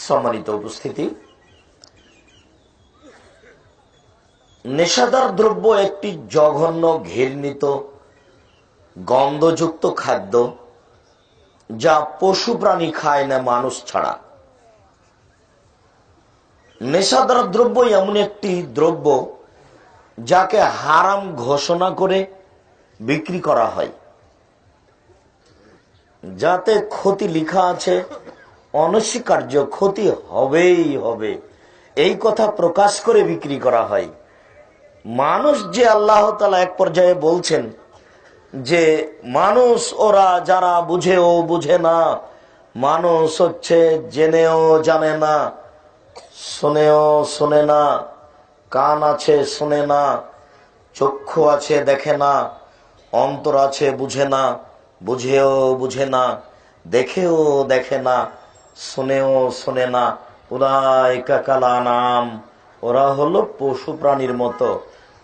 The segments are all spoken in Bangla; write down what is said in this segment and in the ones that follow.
সম্মানিত উপস্থিতি, নেশাদার দ্রব্য একটি জঘন্য ঘৃণিত গন্ধযুক্ত খাদ্য, যা পশু প্রাণী খায় না মানুষ ছাড়া। নেশাদার দ্রব্য এমন একটি দ্রব্য যাকে হারাম ঘোষণা করে বিক্রি করা হয়, যাতে ক্ষতি লেখা আছে, অনস্বীকার্য ক্ষতি হবেই হবে, এই কথা প্রকাশ করে বিক্রি করা হয়। মানুষ যে আল্লাহ তাআলা এক পর্যায়ে বলছেন যে মানুষ ওরা যারা বুঝেও বুঝে না, মানুষ হচ্ছে জেনেও জানে না, শুনেও শোনে না, কান আছে শোনে না, চক্ষু আছে দেখে না, অন্তর আছে বুঝে না, বুঝেও বুঝে না, দেখেও দেখে না, শুনেও শোনে না। উলাইকা কাল আনাম, ওরা হলো পশু প্রাণীর মতো,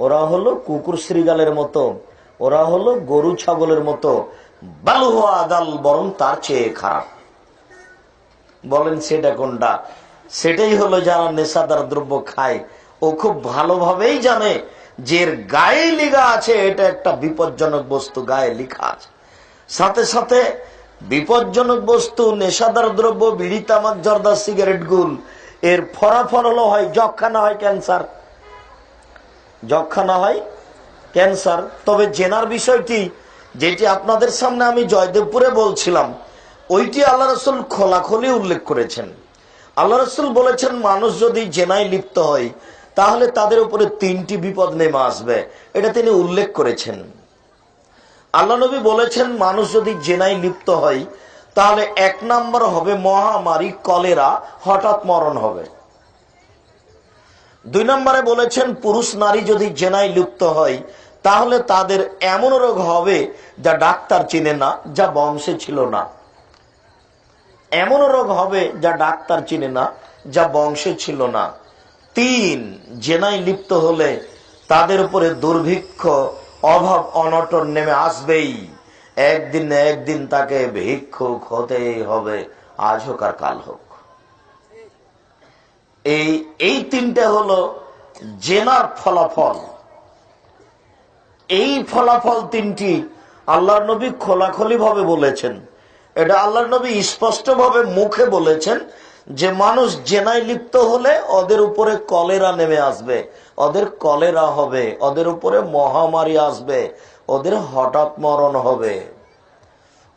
ওরা হলো কুকুর শ্রীগালের মতো, ওরা হলো গরু ছাগলের মতো, বাল হুয়া আদাল, বরং তার চেয়ে খারাপ। বলেন সেটা কোনটা? সেটাই হলো যারা নেশাদার দ্রব্য খায়। ও খুব ভালোভাবেই জানে যে এর গায়ে লেখা আছে এটা একটা বিপজ্জনক বস্তু, গায়ে লেখা আছে। সাথে সাথে বিপজ্জনক বস্তু, নেশাদার দ্রব্য, বিড়ি, তামাক, জর্দা, সিগারেট, গুল, এর ফলাফল হলো হয় যক্ষা, না হয় ক্যান্সার। যক্ষা না হয় ক্যান্সার। তবে জেনার বিষয়টি যেটি আপনাদের সামনে আমি জয়দেবপুরে বলছিলাম, ওইটি আল্লাহ রাসূল খোলাখুলি উল্লেখ করেছেন। আল্লাহ রাসূল বলেছেন মানুষ যদি জেনায় লিপ্ত হয় তাহলে তাদের উপরে 3টি বিপদ নেমে আসবে, এটা তিনি উল্লেখ করেছেন। আল্লাহ নবী বলেছেন মানুষ যদি জেনায় লিপ্ত হয় তাহলে 1 নম্বর হবে মহামারী, কলেরা, হঠাৎ মরণ হবে। 2 নম্বরে বলেছেন পুরুষ নারী যদি জেনায় লিপ্ত হয় তাহলে তাদের এমন রোগ হবে যা ডাক্তার চিনে না, যা বংশে ছিল না। এমন রোগ হবে যা ডাক্তার চিনে না, যা বংশে ছিল না। 3, জেনায় লিপ্ত হলে তাদের উপরে দুর্ভিক্ষ, অভাব, অনটন নেমে আসবেই। একদিন না একদিন তাকে ভিক্ষুক হতেই হবে, আজ হোক আর কাল হোক। এই 3টে হলো জেনার ফলাফল। এই ফলাফল 3টি আল্লাহর নবী খোলাখুলি ভাবে বলেছেন। এটা আল্লাহর নবী স্পষ্ট ভাবে মুখে বলেছেন যে মানুষ জেনায় লিপ্ত হলে ওদের উপরে কলেরা নেমে আসবে, ওদের কলেরা হবে, ওদের উপরে মহামারী আসবে, ওদের হঠাৎ মরণ হবে,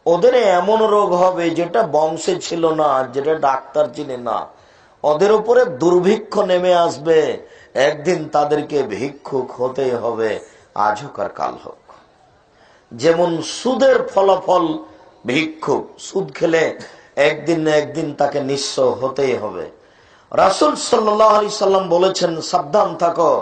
ওদের এমন রোগ হবে যেটা বংশে ছিল না, যেটা ডাক্তার চিনে না, ওদের উপরে দুর্ভিক্ষ নেমে আসবে, একদিন তাদেরকে ভিক্ষুক হতেই হবে, আজ হোক আর কাল হোক। যেমন সুদের ফলাফল ভিক্ষুক, সুদ খেলে একদিন না একদিন তাকে নিঃস্ব হতেই হবে। রাসূল সাল্লাল্লাহু আলাইহি সাল্লাম বলেছেন সাবধান থাকো